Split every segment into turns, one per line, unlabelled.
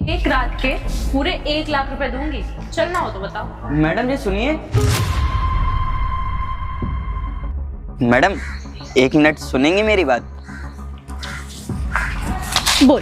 एक रात के पूरे 1 लाख रुपए दूंगी। चलना हो तो बताओ।
मैडम जी सुनिए। मैडम 1 मिनट सुनेंगी मेरी बात?
बोल।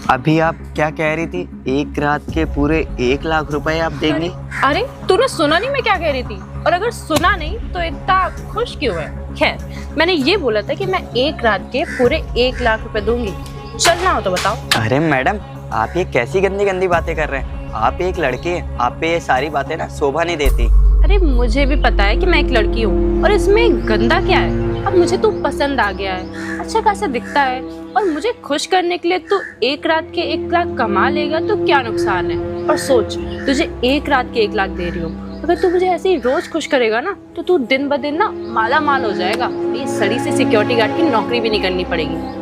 अभी आप क्या कह रही थी? एक रात के पूरे 1 लाख रुपए आप देंगी?
अरे तूने सुना नहीं मैं क्या कह रही थी? और अगर सुना नहीं तो इतना खुश क्यों है? खैर, मैंने ये बोला था कि मैं एक रात के पूरे 1 लाख रुपए दूंगी। चलना हो तो बताओ।
अरे मैडम, आप ये कैसी गंदी गंदी बातें कर रहे हैं? आप एक लड़की हैं, आप पे ये सारी बातें ना शोभा नहीं देती।
अरे मुझे भी पता है कि मैं एक लड़की हूँ, और इसमें गंदा क्या है? अब मुझे तू पसंद आ गया है, अच्छा खासा दिखता है, और मुझे खुश करने के लिए तू एक रात के 1 लाख कमा लेगा तो क्या नुकसान है? और सोच, तुझे एक रात के 1 लाख दे रही हूँ, अगर तू मुझे ऐसे ही रोज खुश करेगा ना तो तू दिन ब दिन ना माला माल हो जाएगा। ये सड़ी से सिक्योरिटी गार्ड की नौकरी भी नहीं करनी पड़ेगी।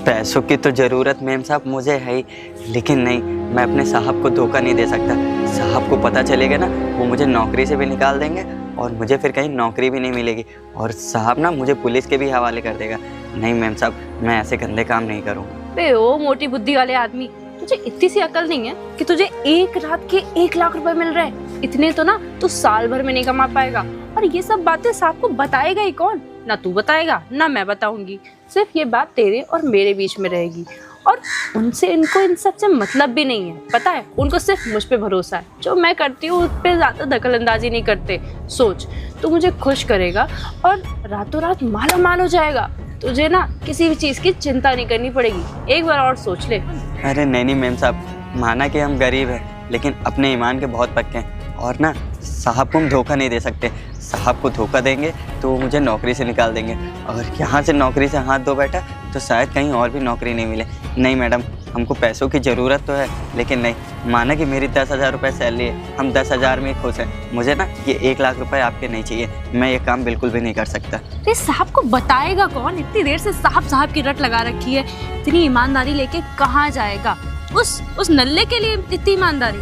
पैसों की तो ज़रूरत मैम साहब मुझे है ही, लेकिन नहीं, मैं अपने साहब को धोखा नहीं दे सकता। साहब को पता चलेगा ना, वो मुझे नौकरी से भी निकाल देंगे और मुझे फिर कहीं नौकरी भी नहीं मिलेगी, और साहब ना मुझे पुलिस के भी हवाले कर देगा। नहीं मैम साहब, मैं ऐसे गंदे काम नहीं करूँगा।
बे ओ मोटी बुद्धि वाले आदमी, तुझे इतनी सी अकल नहीं है कि तुझे एक रात के 1 लाख रुपए मिल रहे हैं? इतने तो ना तू साल भर में नहीं कमा पाएगा। और ये सब बातें साहब को बताएगा ही कौन? ना तू बताएगा ना मैं बताऊंगी। सिर्फ ये बात तेरे और मेरे बीच में रहेगी, और उनसे इनको इन सब से मतलब भी नहीं है, पता है? उनको सिर्फ मुझ पे भरोसा है। जो मैं करती हूँ उस पर ज़्यादा दखल अंदाजी नहीं करते। सोच, तू मुझे खुश करेगा और रातों रात माला माल हो जाएगा। तुझे ना किसी भी चीज़ की चिंता नहीं करनी पड़ेगी। एक बार और सोच ले।
अरे नहीं मैम साहब, माना कि हम गरीब हैं, लेकिन अपने ईमान के बहुत पक्के हैं, और ना साहब को हम धोखा नहीं दे सकते। साहब को धोखा देंगे तो वो मुझे नौकरी से निकाल देंगे, और यहाँ से नौकरी से हाथ धो बैठा तो शायद कहीं और भी नौकरी नहीं मिले। नहीं मैडम, हमको पैसों की ज़रूरत तो है, लेकिन नहीं, माना कि मेरी 10,000 रुपये सैलरी है, हम 10,000 में खुश हैं। मुझे ना ये 1 लाख रुपए आपके नहीं चाहिए। मैं ये काम बिल्कुल भी नहीं कर सकता।
अरे साहब को बताएगा कौन? इतनी देर से साहब साहब की रट लगा रखी है, इतनी ईमानदारी लेके कहाँ जाएगा? उस नल्ले के लिए इतनी ईमानदारी?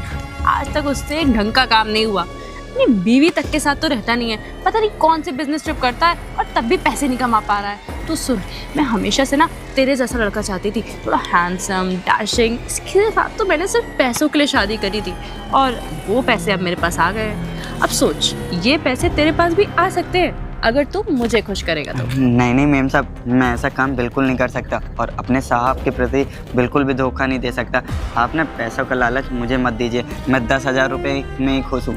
आज तक उससे एक ढंग का काम नहीं हुआ। अपनी बीवी तक के साथ तो रहता नहीं है, पता नहीं कौन से बिजनेस ट्रिप करता है, और तब भी पैसे नहीं कमा पा रहा है। तो सुन, मैं हमेशा से ना तेरे जैसा लड़का चाहती थी, थोड़ा हैंडसम, डैशिंग। इसके साथ तो मैंने सिर्फ पैसों के लिए शादी करी थी, और वो पैसे अब मेरे पास आ गए हैं। अब सोच, ये पैसे तेरे पास भी आ सकते हैं अगर तू मुझे खुश करेगा तो।
नहीं मैम साहब, मैं ऐसा काम बिल्कुल नहीं कर सकता, और अपने साहब के प्रति बिल्कुल भी धोखा नहीं दे सकता। आप ना पैसों का लालच मुझे मत दीजिए, मैं 10,000 रुपये में ही खुश हूँ।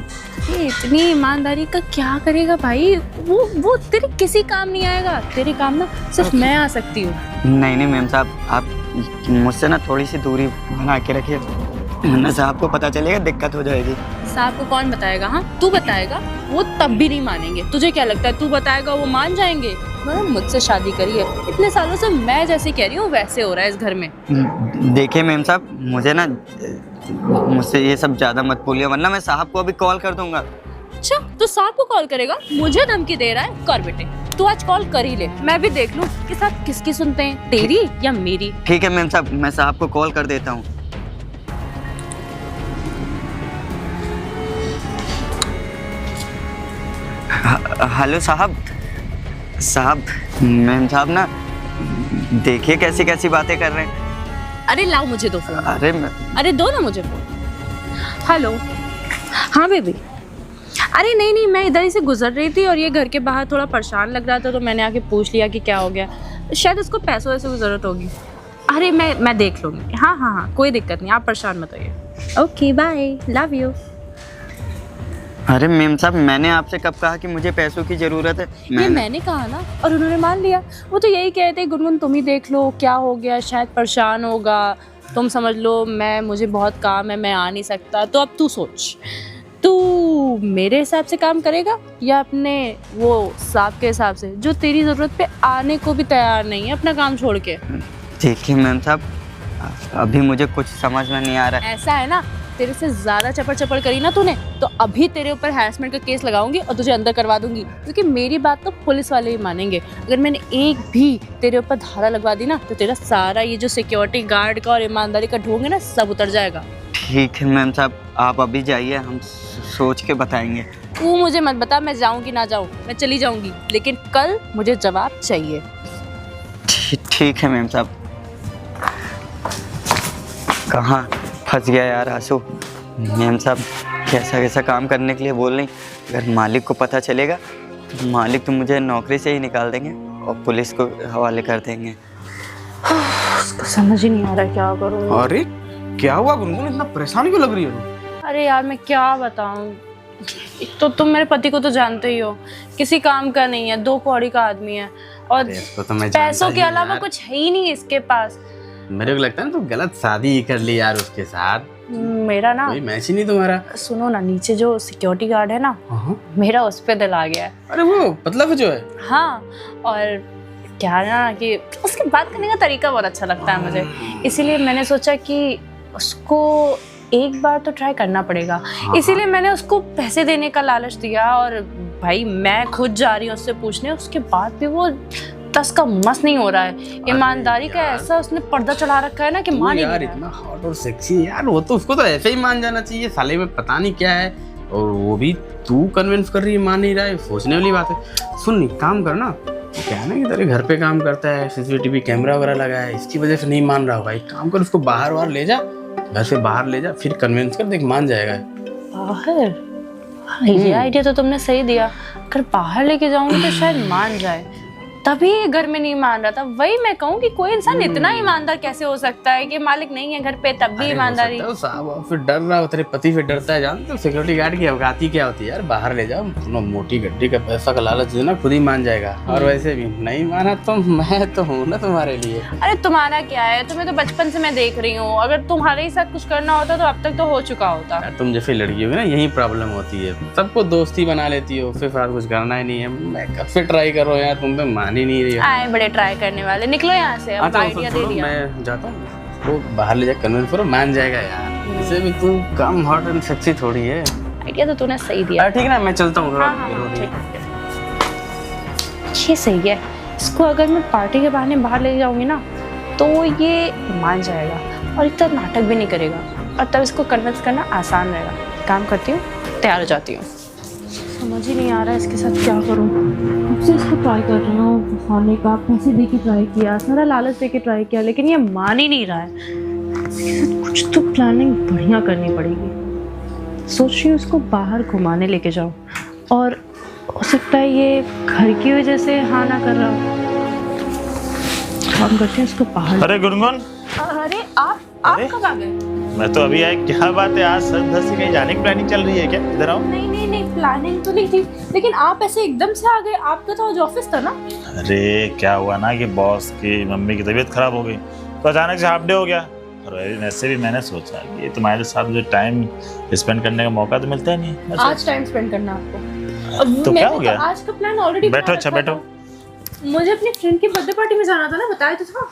इतनी ईमानदारी का क्या करेगा भाई? वो तेरे किसी काम नहीं आएगा। तेरे काम ना सिर्फ मैं आ सकती हूँ।
नहीं मैम साहब, आप मुझसे ना थोड़ी सी दूरी बना के रखिए, वरना साहब को पता चलेगा दिक्कत हो जाएगी।
साहब को कौन बताएगा? हाँ, तू बताएगा? वो तब भी नहीं मानेंगे। तुझे क्या लगता है तू बताएगा वो मान जाएंगे? मैंने मुझसे शादी करी है, इतने सालों से मैं जैसे कह रही हूँ वैसे हो रहा है इस घर में।
देखिए मैम साहब, मुझे ना मुझसे ये सब ज़्यादा मत बोलिए, वरना मैं साहब को अभी कॉल कर दूंगा।
अच्छा, तू साहब को कॉल करेगा? मुझे धमकी दे रहा है? कर बेटे, तू आज कॉल कर ही ले, मैं भी देख लूँ कि साहब किसकी सुनते हैं, तेरी या मेरी।
ठीक है मैम साहब, मैं साहब को कॉल कर देता हूँ। हेलो साहब। मैम साहब ना देखिए कैसी कैसी बातें कर रहे हैं।
अरे लाओ मुझे दो फोन।
अरे
दो ना मुझे फोन। हेलो, हाँ बेबी। अरे नहीं, मैं इधर ही से गुजर रही थी और ये घर के बाहर थोड़ा परेशान लग रहा था, तो मैंने आके पूछ लिया कि क्या हो गया। शायद उसको पैसों वैसे की ज़रूरत होगी। अरे मैं देख लूँगी। हाँ, कोई दिक्कत नहीं, आप परेशान मत होइए। Okay bye, love you.
अरे मैम साहब, मैंने आपसे कब कहा कि मुझे पैसों की ज़रूरत है?
मैंने कहा ना, और उन्होंने मान लिया। वो तो यही कहते हैं, गुनगुन तुम ही देख लो क्या हो गया, शायद परेशान होगा, तुम समझ लो, मुझे बहुत काम है, मैं आ नहीं सकता। तो अब तू सोच, तू मेरे हिसाब से काम करेगा या अपने वो साहब के हिसाब से, जो तेरी ज़रूरत पे आने को भी तैयार नहीं है अपना काम छोड़ के?
देखिए मैम साहब, अभी मुझे कुछ समझ में नहीं आ रहा है।
ऐसा है ना, तेरे से ज़्यादा चपड़ करी ना तूने, तो अभी तेरे ऊपर हैरेसमेंट का केस लगाऊंगी और तुझे अंदर करवा दूंगी, क्योंकि मेरी बात तो पुलिस वाले ही मानेंगे। अगर मैंने एक भी तेरे ऊपर धारा लगवा दी ना, तो तेरा सारा ये जो सिक्योरिटी गार्ड का और ईमानदारी का ढोंग है ना, सब उतर जाएगा।
ठीक है मैम साहब, आप अभी जाइए, हम सोच के बताएंगे।
तू मुझे मत बता मैं जाऊँ कि ना जाऊँ, मैं चली जाऊँगी, लेकिन कल मुझे जवाब चाहिए।
ठीक है मैम साहब। कहाँ फंस गया यार आंसू। मेम साहब कैसा कैसा काम करने के लिए बोल रही, अगर मालिक को पता चलेगा तो मालिक तो मुझे नौकरी से ही निकाल देंगे और पुलिस को हवाले कर देंगे।
उसको समझ ही नहीं आ रहा क्या करूँ।
अरे क्या हुआ गुनगुन, इतना परेशान क्यों लग रही है तू?
अरे यार मैं क्या बताऊँ, एक तो तुम मेरे पति को तो जानते ही हो, किसी काम का नहीं है, 2 कौड़ी का आदमी है और
इसको तो मैं जानता
पैसों के
ही हूँ
अलावा
यार।
कुछ है ही नहीं इसके पास।
मेरे को लगता है ना तू गलत शादी ही कर ली यार उसके साथ।
मेरा ना,
कोई मैच ही नहीं तुम्हारा।
सुनो ना, नीचे जो सिक्योरिटी गार्ड है ना,
हाँ।
मेरा उस पे दिल आ गया है।
अरे वो मतलब जो है।
हाँ, और क्या है ना कि उसके बात करने का तरीका बहुत अच्छा लगता है मुझे, इसीलिए मैंने सोचा कि उसको एक बार तो ट्राई करना पड़ेगा। इसीलिए मैंने उसको पैसे देने का लालच दिया और भाई मैं खुद जा रही हूँ उससे पूछने, उसके बाद भी वो 10 का मस नहीं हो रहा है। ईमानदारी का ऐसा उसने पर्दा चढ़ा रखा है ना कि मान ही
यार
नहीं रहा
इतना हॉट और सेक्सी यार, वो तो उसको तो ऐसे ही मान जाना चाहिए। साले में पता नहीं क्या है, और वो भी तू कन्विंस कर रही है, मान नहीं रहा है। सोचने वाली बात है। सुन काम करना, क्या है ना कि तेरे घर पे काम करता है, CCTV कैमरा वगैरह लगा है, इसकी वजह से नहीं मान रहा होगा। एक काम कर, उसको बाहर ले जा, घर से बाहर ले जा, फिर कन्विंस कर, देख मान जाएगा।
बाहर? हाँ, ये आइडिया तो तुमने सही दिया। अगर बाहर लेके जाऊंगी तो शायद मान जाए, तभी ये घर में नहीं मान रहा था। वही मैं कहूँ कि कोई इंसान इतना ईमानदार कैसे हो सकता है कि मालिक नहीं है घर पे तब भी ईमानदारी।
साहब फिर डर रहा हो, तेरे पति फिर डरता है। जानते हो सिक्योरिटी गार्ड की औकाती क्या होती है यार? बाहर ले जाओ, मोटी गड्डी का पैसा का लालच देना, खुद ही मान जाएगा। और वैसे भी नहीं माना तो मैं तो हूँ ना तुम्हारे लिए।
अरे तुम्हारा क्या है, तुम्हें तो बचपन से मैं देख रही हूँ। अगर तुम्हारे ही साथ कुछ करना होता तो अब तक तो हो चुका होता।
यार तुम जैसे लड़कियों की ना यही प्रॉब्लम होती है, सबको दोस्ती बना लेती हो, फिर साथ कुछ करना ही नहीं है। मैं कब से ट्राई कर रहा हूँ यार, तुम तो मान ही नहीं रही हो।
आए बड़े ट्राई करने वाले, निकलो यहाँ से। अब आइडिया दे दिया।
मैं जाता हूँ, वो बाहर ले जा, कन्विंस करो, मान जाएगा यार। इसे भी तू कम हॉट एंड सेक्सी थोड़ी है।
आइडिया तो तूने सही दिया।
ठीक है ना, मैं चलता हूँ थोड़ा।
हाँ, ठीक है। ये सही है, इसको अगर मैं पार्टी के बहाने बाहर ले जाऊंगी ना तो ये मान जाएगा और इतना नाटक भी नहीं करेगा, और तब इसको कन्विंस करना आसान रहेगा। काम करती हूँ, तैयार हो जाती हूँ। समझ ही नहीं आ रहा है इसके साथ क्या करूँ। अब से इसको ट्राई कर रही हूँ फंसाने का, पैसे दे के ट्राई किया, सारा लालच दे के ट्राई किया, लेकिन ये मान ही नहीं रहा है। इसके साथ कुछ तो प्लानिंग बढ़िया करनी पड़ेगी। सोच रही हूँ इसको बाहर घुमाने लेके जाऊँ, और हो सकता है ये घर की वजह से हाँ ना कर रहा हो। काम करते हैं इसको बाहर।
अरे गुनगुन,
अरे आप कब आ गए?
मैं तो अभी आया। क्या बात है, आज सर घर से कहीं जाने की प्लानिंग चल रही है क्या? इधर आओ।
नहीं नहीं नहीं, प्लानिंग तो नहीं थी, लेकिन आप ऐसे एकदम से आ गए। आपका तो आज ऑफिस था ना?
अरे क्या हुआ ना कि बॉस की मम्मी की तबीयत खराब हो गई, तो अचानक से हाफ डे हो गया। और वैसे भी मैंने सोचा कि तुम्हारे साथ जो टाइम स्पेंड करने का मौका तो मिलता ही नहीं।
आज टाइम स्पेंड करना आपको।
तो क्या हो गया?
आज का प्लान ऑलरेडी
बैठो, अच्छा बैठो।
मुझे अपनी फ्रेंड की बर्थडे पार्टी में जाना था ना, बताया तो था।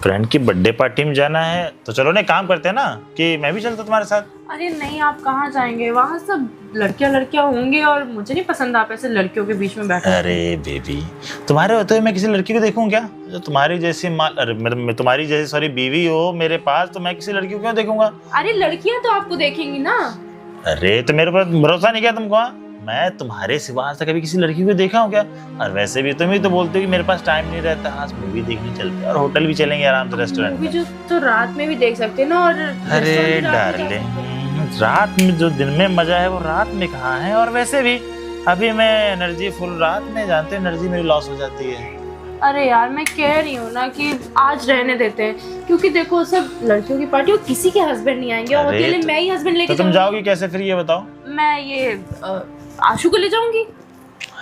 फ्रेंड की बर्थडे पार्टी में जाना है तो चलो ना, काम करते हैं ना कि मैं भी चलता तुम्हारे साथ।
अरे नहीं, आप कहाँ जाएंगे? वहाँ सब लड़कियां होंगे और मुझे नहीं पसंद आप ऐसे लड़कियों के बीच में बैठे।
अरे बेबी, तुम्हारे होते हुए मैं किसी लड़की को देखूं क्या? जो तुम्हारी जैसी तुम्हारी जैसी सॉरी बीवी हो मेरे पास, तो मैं किसी लड़की को क्यों देखूंगा?
अरे लड़कियां तो आपको देखेंगी ना।
अरे तो मेरे पर भरोसा नहीं किया तुमको? हाँ? मैं तुम्हारे सिवा आज तक कभी किसी लड़की को देखा हूँ क्या? और वैसे भी तुम ही तो बोलते हो कि मेरे पास टाइम नहीं रहता। आज मूवी देखने चलते हैं और होटल भी चलेंगे आराम से, रेस्टोरेंट
मूवी
में।
जो तो रात में भी देख सकते हैं ना। और
अरे
रेस्टोरेंट भी रात में जा सकते हैं।
डार्लिंग, रात में जो दिन में मजा है वो रात में कहाँ है? और वैसे भी अभी मैं एनर्जी फुल, रात में जानते हो एनर्जी मेरी लॉस हो जाती है।
अरे यार मैं कह रही हूँ ना कि आज रहने देते हैं, क्योंकि देखो सब लड़कियों की पार्टी और किसी के हस्बैंड नहीं आएंगे, और
अरे
अकेले मैं ही हस्बैंड लेके
तो तुम
जाऊंगी।
जाओगी कैसे फिर, ये बताओ?
मैं ये आशु को ले जाऊंगी।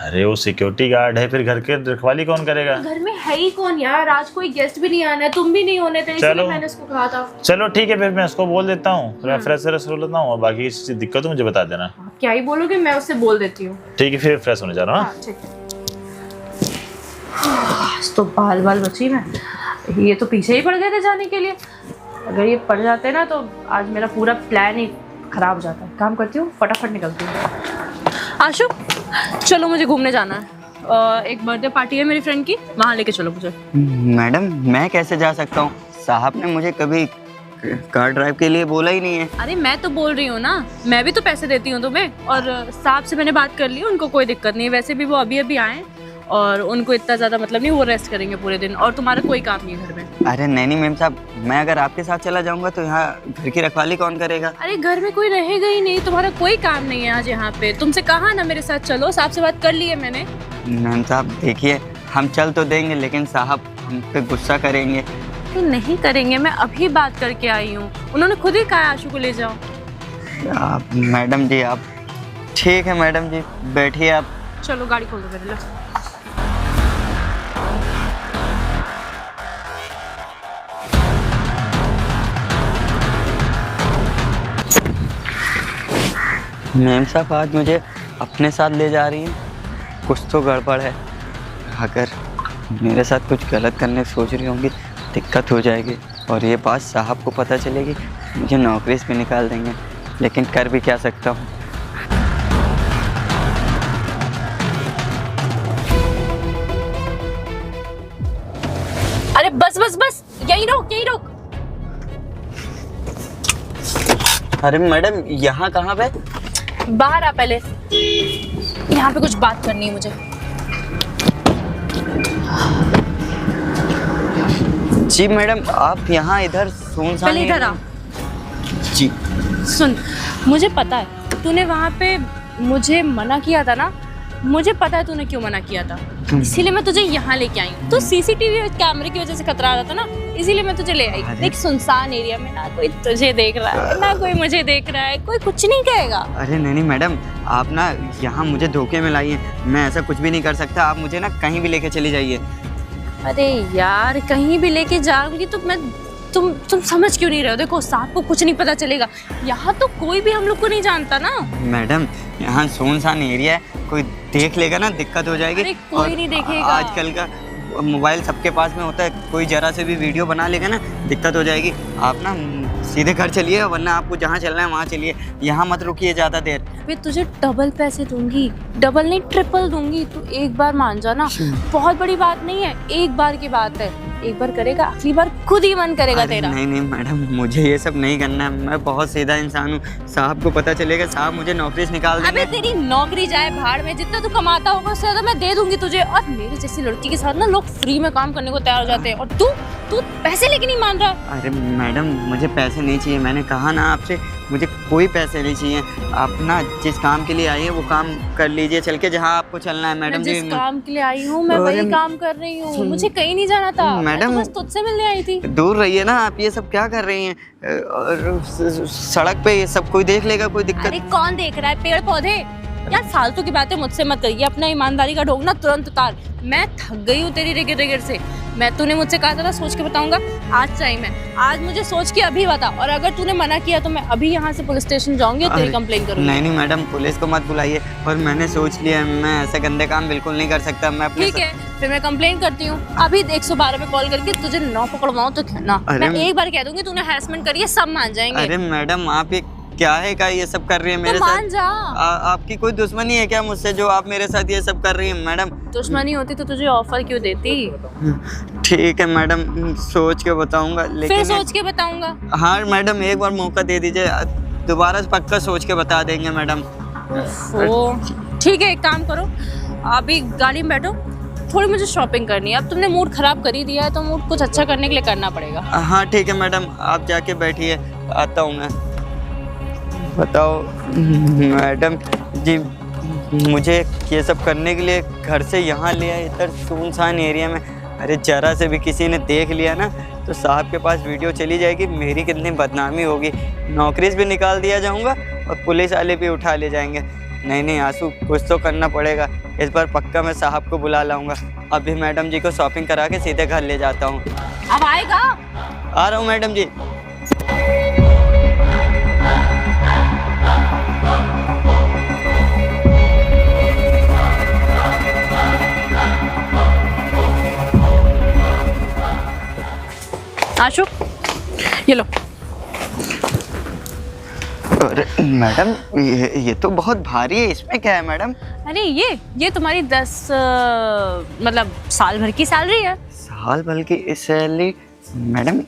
अरे वो सिक्योरिटी गार्ड है, फिर घर के रखवाली कौन करेगा?
घर में है ही कौन यार? आज कोई गेस्ट भी नहीं आना है, तुम भी नहीं होने थे, इसलिए मैंने उसको कहा था।
चलो ठीक है, फिर मैं उसको बोल देता हूँ, मैं फ्रेश हो लेता हूँ, और बाकी किसी दिक्कत हो मुझे बता देना।
आप क्या ही बोलोगे, मैं उससे बोल देती हूँ।
ठीक है, फिर फ्रेश होने जा रहा हूँ।
हाँ, ठीक है। आज तो बाल बची मैं। ये तो पीछे ही पड़ गए थे जाने के लिए। अगर ये पड़ जाते ना तो आज मेरा पूरा प्लान ही खराब हो जाता है। काम करती हूँ, फटाफट निकलती हूँ। आशु चलो, मुझे घूमने जाना है। एक बर्थडे पार्टी है मेरी फ्रेंड की, वहाँ लेके चलो मुझे।
मैडम मैं कैसे जा सकता हूँ? साहब ने मुझे कभी कार ड्राइव के लिए बोला ही नहीं है।
अरे मैं तो बोल रही हूँ ना, मैं भी तो पैसे देती हूँ तुम्हें, और साहब से मैंने बात कर ली, उनको कोई दिक्कत नहीं है। वैसे भी वो अभी आए और उनको इतना ज़्यादा मतलब नहीं, वो रेस्ट करेंगे पूरे दिन और तुम्हारा कोई काम नहीं है घर में।
अरे नहीं मेम साहब, मैं अगर आपके साथ चला जाऊंगा तो यहाँ घर की रखवाली कौन करेगा?
अरे घर में कोई रहेगा ही नहीं, तुम्हारा कोई काम नहीं है आज यहाँ पे। तुमसे कहा ना मेरे साथ चलो, साहब से बात कर ली है मैंने।
मैम साहब देखिए, हम चल तो देंगे लेकिन साहब हम पे गुस्सा करेंगे।
नहीं करेंगे, मैं अभी बात करके आई हूँ, उन्होंने खुद ही कहा आशु को ले जाओ।
आप मैडम जी, आप ठीक है मैडम जी, बैठिए आप।
चलो गाड़ी खोल दो मेरे लिए।
मैम साहब आज मुझे अपने साथ ले जा रही हैं, कुछ तो गड़बड़ है। अगर मेरे साथ कुछ गलत करने की सोच रही होंगी दिक्कत हो जाएगी और ये बात साहब को पता चलेगी, मुझे नौकरी से भी निकाल देंगे। लेकिन कर भी क्या सकता हूँ।
अरे बस बस बस, यहीं रोक यहीं रोक।
अरे मैडम यहाँ कहाँ पे?
बाहर आ पहले, यहाँ पे कुछ बात करनी है मुझे।
जी मैडम, आप यहाँ इधर सुनसान
पहले इधर आ।
जी
सुन, मुझे पता है तूने वहाँ पे मुझे मना किया था ना, मुझे पता है तूने क्यों मना किया था, इसीलिए मैं तुझे यहाँ लेके आई हूँ। तो सीसीटीवी कैमरे की वजह से खतरा रहा था ना, इसीलिए मैं तुझे ले आई। देख सुनसान एरिया में ना कोई तुझे देख रहा है ना कोई मुझे देख रहा है, कोई कुछ नहीं कहेगा।
अरे नहीं मैडम, आप ना यहाँ मुझे धोखे में लाई हैं, मैं ऐसा कुछ भी नहीं कर सकता। आप मुझे ना कहीं भी लेके चली जाइए।
अरे यार कहीं भी लेके जाऊंगी तो मैं तुम समझ क्यों नहीं रहे हो? देखो साहब को कुछ नहीं पता चलेगा, यहाँ तो कोई भी हम लोग को नहीं जानता ना।
मैडम यहाँ सुनसान एरिया है, कोई देख लेगा ना दिक्कत हो जाएगी।
अरे कोई नहीं देखेगा।
आजकल का मोबाइल सबके पास में होता है, कोई जरा से भी वीडियो बना लेगा ना दिक्कत हो जाएगी। आप ना सीधे घर चलिए, वरना आपको जहाँ चलना है वहाँ चलिए, यहाँ मत रुकिए ज़्यादा देर।
मैं तुझे डबल पैसे दूंगी, डबल नहीं ट्रिपल दूंगी। तू एक बार मान जाना, बहुत बड़ी बात नहीं है, एक बार की बात है। एक बार करेगा, अगली बार खुद ही मन करेगा तेरा।
नहीं मैडम, मुझे ये सब नहीं करना है, मैं बहुत सीधा इंसान हूँ। साहब को पता चलेगा, साहब मुझे नौकरी से निकाल देंगे।
अबे तेरी नौकरी जाए भाड़ में, जितना तू कमाता होगा उससे ज्यादा मैं दे दूंगी तुझे। और मेरे जैसी लड़की के साथ ना लोग फ्री में काम करने को तैयार हो जाते हैं, और तू पैसे लेके नहीं मान रहा।
अरे मैडम मुझे पैसे नहीं चाहिए, मैंने कहा ना आपसे, मुझे कोई पैसे नहीं चाहिए। आप ना जिस काम के लिए आई है वो काम कर लीजिए, चल के जहाँ आपको चलना है। मैडम
जिस काम के लिए आई हूँ मैं वही काम कर रही हूँ, मुझे कहीं नहीं जाना था।
मैडम
बस तुझसे मिलने आई थी।
दूर रहिए ना आप, ये सब क्या कर रही हैं? और सड़क पे ये सब कोई देख लेगा, कोई दिक्कत?
अरे कौन देख रहा है? पेड़ पौधे। यार फालतू की बातें मुझसे मत करिए, अपना ईमानदारी का ढोंग ना तुरंत उतार। मैं थक गई हूँ तेरी रिगिर रिगिर से। मैं तूने मुझसे कहा था सोच के बताऊंगा, आज टाइम है, आज मुझे सोच के अभी बता। और अगर तूने मना किया तो मैं अभी यहाँ से पुलिस स्टेशन जाऊंगी और तेरी कंप्लेन करूंगी।
नहीं मैडम, पुलिस को मत बुलाइए। और मैंने सोच लिया, मैं ऐसे गंदे काम बिल्कुल नहीं कर सकता। मैं अपने
ठीक है, फिर मैं कंप्लेन करती हूँ। अभी 112 पे कॉल करके तुझे ना पकड़वाऊँ तो कहना। मैं एक बार कह दूंगी तूने हैरेसमेंट करी है, सब मान जाएंगे।
अरे मैडम आप ये क्या है का ये सब कर रही है मेरे
तो मान
साथ?
जा।
आपकी कोई दुश्मनी है क्या मुझसे जो आप मेरे साथ ये सब कर रही हैं मैडम?
दुश्मनी होती तो तुझे ऑफर क्यों देती?
ठीक है मैडम, सोच के बताऊंगा। लेकिन
फिर सोच के बताऊंगा।
हाँ मैडम, एक बार मौका दे दीजिए, दोबारा से पक्का सोच के बता देंगे मैडम।
ठीक है, एक काम करो, अभी गाड़ी में बैठो, थोड़ी मुझे शॉपिंग करनी है। अब तुमने मूड खराब कर ही दिया है तो मूड कुछ अच्छा करने के लिए करना पड़ेगा।
हाँ ठीक है मैडम, आप जाके बैठिए, आता हूँ मैं। बताओ मैडम जी, मुझे ये सब करने के लिए घर से यहाँ ले आए इधर सुनसान एरिया में। अरे जरा से भी किसी ने देख लिया ना तो साहब के पास वीडियो चली जाएगी, मेरी कितनी बदनामी होगी। नौकरी से भी निकाल दिया जाऊँगा और पुलिस वाले भी उठा ले जाएंगे। नहीं आंसू, कुछ तो करना पड़ेगा। इस बार पक्का मैं साहब को बुला लाऊंगा। अभी मैडम जी को शॉपिंग करा के सीधे घर ले जाता हूँ।
अब आएगा?
आ रहा हूँ मैडम जी।
आशु, ये लो।
अरे मैडम, ये तो बहुत भारी है, इसमें क्या है मैडम?
अरे ये तुम्हारी 10 मतलब साल भर की सैलरी है।
साल भर की सैलरी? मैडम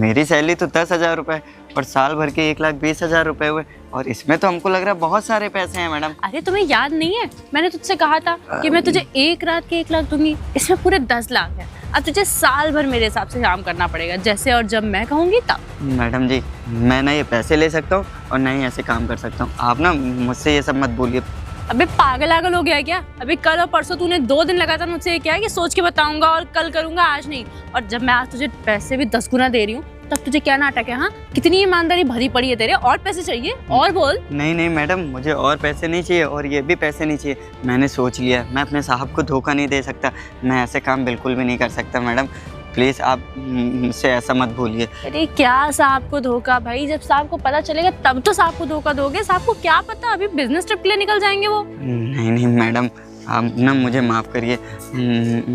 मेरी सैलरी तो 10,000 रुपये और साल भर के 1,20,000 रुपये हुए, और इसमें तो हमको लग रहा है बहुत सारे पैसे हैं मैडम।
अरे तुम्हें याद नहीं है, मैंने तुझसे कहा था कि मैं तुझे एक रात के 1 लाख दूंगी, इसमें पूरे 10 लाख है। अब तुझे साल भर मेरे हिसाब से काम करना पड़ेगा, जैसे और जब मैं कहूँगी तब।
मैडम जी मैं ना ये पैसे ले सकता हूँ और ना ही ऐसे काम कर सकता हूँ, आप ना मुझसे ये सब मत बोलिए।
अबे पागल आगल हो गया है क्या? अभी कल और परसों तूने 2 दिन लगातार मुझसे ये किया है कि सोच के बताऊंगा और कल करूंगा, आज नहीं। और जब मैं आज तुझे पैसे भी 10 गुना दे रही हूँ तब तुझे क्या नाटक है? हाँ, कितनी ईमानदारी भरी पड़ी है तेरे। और पैसे चाहिए? और बोल।
नहीं नहीं मैडम, मुझे और पैसे नहीं चाहिए और ये भी पैसे नहीं चाहिए। मैंने सोच लिया, मैं अपने साहब को धोखा नहीं दे सकता, मैं ऐसे काम बिल्कुल भी नहीं कर सकता। मैडम प्लीज़ आप मुझसे ऐसा मत बोलिए।
अरे क्या साहब को धोखा भाई? जब साहब को पता चलेगा तब तो साहब को धोखा दोगे। साहब को क्या पता, अभी बिजनेस ट्रिप के लिए निकल जाएंगे वो।
नहीं नहीं मैडम, आप ना मुझे माफ़ करिए,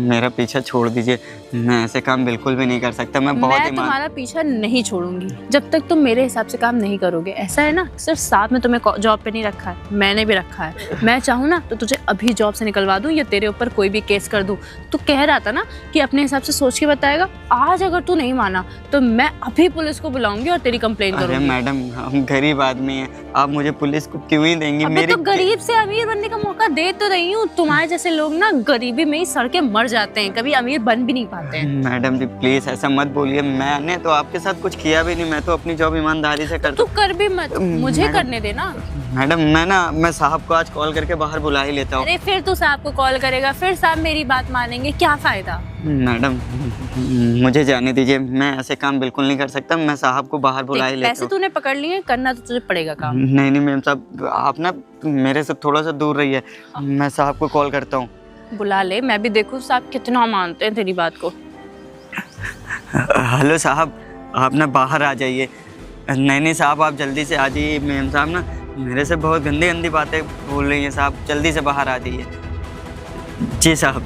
मेरा पीछा छोड़ दीजिए, मैं ऐसे काम बिल्कुल भी नहीं कर सकता। मैं
तुम्हारा पीछा नहीं छोड़ूंगी जब तक तुम मेरे हिसाब से काम नहीं करोगे। ऐसा है ना, सिर्फ साथ में तुम्हें जॉब पे नहीं रखा है, मैंने भी रखा है। मैं चाहूँ ना तो तुझे अभी जॉब से निकलवा दूँ या तेरे ऊपर कोई भी केस कर दूँ। तू कह रहा था ना कि अपने हिसाब से सोच के बताएगा, आज अगर तू नहीं माना तो मैं अभी पुलिस को बुलाऊंगी और तेरी कंप्लेन करूंगी।
अरे मैडम हम गरीब आदमी हैं, आप मुझे पुलिस को क्यों ही देंगी?
मेरी तो गरीब से अमीर बनने का मौका दे तो रही हूँ। तुम्हारे जैसे लोग ना गरीबी में ही सड़ के मर जाते हैं, कभी अमीर बन भी नहीं पाते हैं।
मैडम जी प्लीज ऐसा मत बोलिए, मैंने तो आपके साथ कुछ किया भी नहीं, मैं तो अपनी जॉब ईमानदारी से करता
हूँ। तू कर भी मत, मुझे करने देना।
मैडम मैं साहब को आज कॉल करके बाहर बुला ही लेता हूँ।
अरे फिर तू साहब को कॉल करेगा, फिर साहब मेरी बात मानेंगे, क्या फायदा?
मैडम मुझे जाने दीजिए, मैं ऐसे काम बिल्कुल नहीं कर सकता, मैं साहब को बाहर बुला ही लेता हूँ।
पैसे तूने पकड़ लिए, करना तो तुझे पड़ेगा काम।
नहीं नहीं मैम साहब, आप ना मेरे से थोड़ा सा दूर रहिए, मैं साहब को कॉल करता हूँ।
बुला ले, मैं भी देखूँ साहब कितना मानते हैं तेरी बात को।
हेलो साहब, आप ना बाहर आ जाइए। नहीं साहब आप जल्दी से आ जाइए, मैम साहब ना मेरे से बहुत गंदी गंदी बातें बोल रही हैं, साहब जल्दी से बाहर आ जाइए। जी साहब,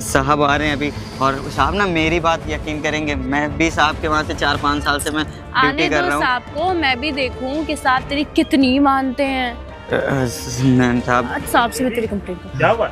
साहब आ रहे हैं अभी। और साहब ना मेरी बात यकीन करेंगे, मैं भी साहब के वहाँ से 4-5 साल से मैं ड्यूटी कर रहा हूँ।
साहब को मैं भी देखूँ कि साहब तेरी कितनी मानते हैं।
मैम साहब,
साहब से भी तेरी कंप्लेंट कर।
क्या हुआ?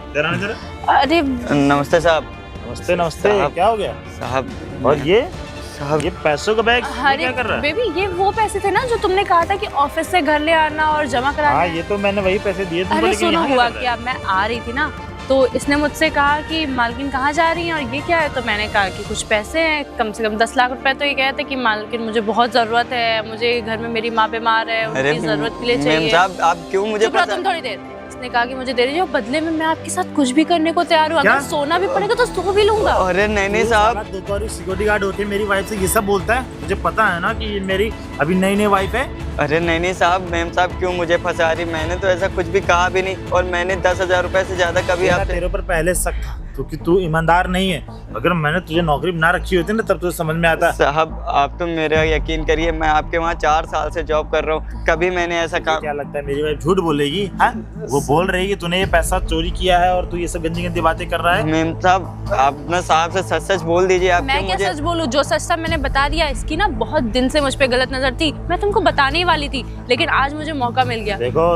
अरे
नमस्ते साहब।
नमस्ते नमस्ते, क्या हो गया
साहब?
और ये
साहब
ये पैसों का बैग क्या कर रहा है?
बेबी ये वो पैसे थे ना जो तुमने कहा था कि ऑफिस से घर ले आना और जमा कराना।
हाँ ये तो मैंने वही पैसे दिए तुमको।
अरे
लेकिन
सुनो,
यहाँ
हुआ
क्या
क्या, मैं आ रही थी ना तो इसने मुझसे कहा कि मालकिन कहाँ जा रही हैं और ये क्या है, तो मैंने कहा कि कुछ पैसे हैं, कम से कम 10 लाख रुपए। तो ये कहते कि मालकिन मुझे बहुत ज़रूरत है, मुझे घर में मेरी माँ बीमार है, उनकी ज़रूरत के लिए चाहिए।
साहब आप क्यों मुझे
तुम थोड़ी देर। इसने कहा कि मुझे दे दीजिए, बदले में मैं आपके साथ कुछ भी करने को तैयार हूँ, अगर सोना भी पड़ेगा तो सो भी लूंगा।
अरे नहीं साहब,
सिक्योरिटी गार्ड होके मेरी वाइफ से ये सब बोलता है? मुझे पता है ना कि ये मेरी अभी नई वाइफ है।
अरे नहीं साहब, मैम साहब क्यों मुझे फंसा रही? मैंने तो ऐसा कुछ भी कहा भी नहीं, और मैंने 10,000 रुपए से ज्यादा कभी आप
तेरे ऊपर पहले शक था क्योंकि तू ईमानदार नहीं है। अगर मैंने तुझे नौकरी ना रखी होती ना तब तुझे समझ में आता।
साहब आप तो मेरा यकीन करिए, मैं आपके वहाँ 4 साल से जॉब कर रहा हूँ, कभी मैंने ऐसा काम।
क्या लगता है मेरी वाइफ झूठ बोलेगी? हाँ वो बोल रही है कि तूने ये पैसा चोरी किया है और तू ये सब गंदी गंदी बातें कर रहा है।
मैम साहब आप ना साहब से सच सच बोल दीजिए। आप
मैं क्या सच बोलूं? जो सच था मैंने बता दिया। इसकी ना बहुत दिन से मुझ पे गलत नजर थी, मैं तुमको बताने ही वाली थी, लेकिन आज मुझे मौका मिल गया।
देखो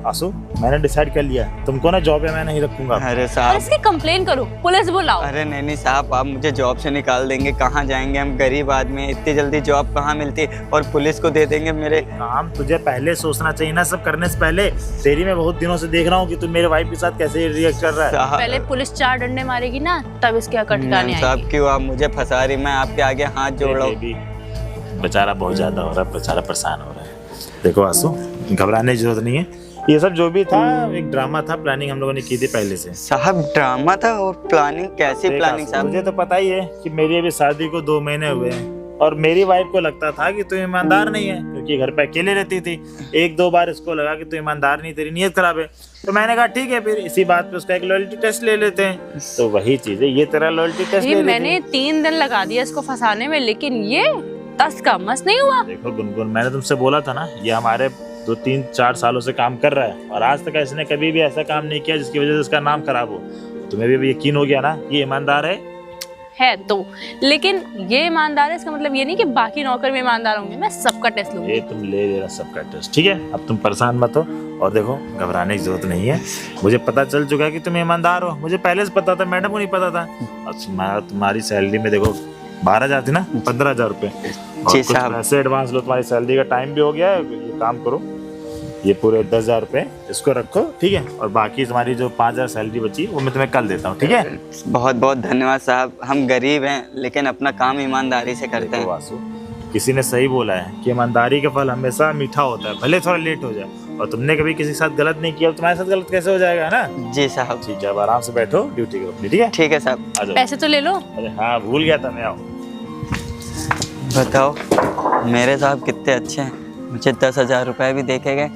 आंसू, मैंने डिसाइड कर लिया, तुमको ना जॉब पे मैं नहीं रखूंगा।
अरे साहब,
इसकी कंप्लेन करो, पुलिस बुलाओ।
अरे नहीं साहब, आप मुझे जॉब से निकाल देंगे, कहाँ जाएंगे हम, गरीब आदमी हैं, इतनी जल्दी जॉब कहाँ मिलती है, और पुलिस को दे देंगे मेरे
काम। तुझे पहले सोचना चाहिए ना, सब करने से पहले। तेरी मैं बहुत दिनों से देख रहा हूँ कि तू मेरे वाइफ के साथ कैसे रिएक्ट कर रहा है।
पहले पुलिस 4 डंडे मारेगी ना तब इसके अकड़ ठिकाने आएगी।
साहब क्यों आप मुझे फंसा रही? मैं आपके आगे हाथ जोड़ रहा हूँ।
बेचारा बहुत ज्यादा हो रहा है, बेचारा परेशान हो रहा है। देखो आंसू, घबराने की जरूरत नहीं है, ये सब जो भी था एक ड्रामा था, प्लानिंग हम लोगों ने की थी पहले से।
साहब ड्रामा था? और प्लानिंग कैसी प्लानिंग साहब?
मुझे तो पता ही है कि मेरी अभी शादी को 2 महीने हुए हैं और मेरी वाइफ को लगता था कि तू ईमानदार नहीं है क्योंकि घर पे अकेले रहती थी। 1-2 बार इसको लगा कि तू ईमानदार नहीं, तेरी नीयत खराब है। तो मैंने कहा ठीक है, फिर इसी बात पे उसका एक लॉयल्टी टेस्ट ले लेते हैं। तो वही चीज है, ये तेरा लॉयल्टी टेस्ट ले।
मैंने 3 दिन लगा दिया इसको फंसाने में, लेकिन ये 10 का मस नहीं हुआ।
देखो गुनगुन, मैंने तुमसे बोला था ना, ये हमारे 2-3-4 सालों से काम कर रहा है और आज तक इसने कभी भी ऐसा काम नहीं किया जिसकी वजह से उसका नाम खराब हो। तुम्हें भी यकीन हो गया ना ये ईमानदार है
तो। लेकिन ये ईमानदार है इसका मतलब ये नहीं कि बाकी नौकर भी ईमानदार होंगे। मैं सबका टेस्ट लूंगी।
ये तुम ले लेना सबका टेस्ट, ठीक है? अब तुम परेशान मत हो और देखो घबराने की जरूरत नहीं है। मुझे पता चल चुका है कि तुम ईमानदार हो, मुझे पहले से पता था, मैडम को नहीं पता था। और तुम्हारी सैलरी में देखो 12,000 थी ना, 15,000 रुपये।
जी
कुछ
साहब।
पैसे एडवांस लो, तुम्हारी सैलरी का टाइम भी हो गया है। ये काम करो, ये पूरे 10,000 रुपये इसको रखो, ठीक है। और बाकी तुम्हारी जो 5,000 सैलरी बची वो मैं तुम्हें कल देता हूँ, ठीक है।
बहुत बहुत धन्यवाद साहब। हम गरीब हैं लेकिन अपना काम ईमानदारी से करते
देखो
हैं।
वासु, किसी ने सही बोला है कि ईमानदारी का फल हमेशा मीठा होता है, भले थोड़ा लेट हो जाए। और तुमने कभी किसी के साथ गलत नहीं किया, तुम्हारे साथ गलत कैसे हो जाएगा, है ना।
जी साहब।
ठीक है, अब आराम से बैठो, ड्यूटी करो अपनी, ठीक है।
ठीक है साहब।
आ जाओ।
पैसे तो ले लो।
अरे हाँ, भूल गया था मैं। आओ।
बताओ मेरे साहब कितने अच्छे हैं। मुझे 10,000 रुपये भी देखे गए,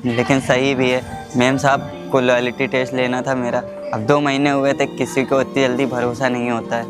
लेकिन सही भी है। मैम साहब को लॉयल्टी टेस्ट लेना था मेरा। अब 2 महीने हुए थे, किसी को इतनी जल्दी भरोसा नहीं होता है।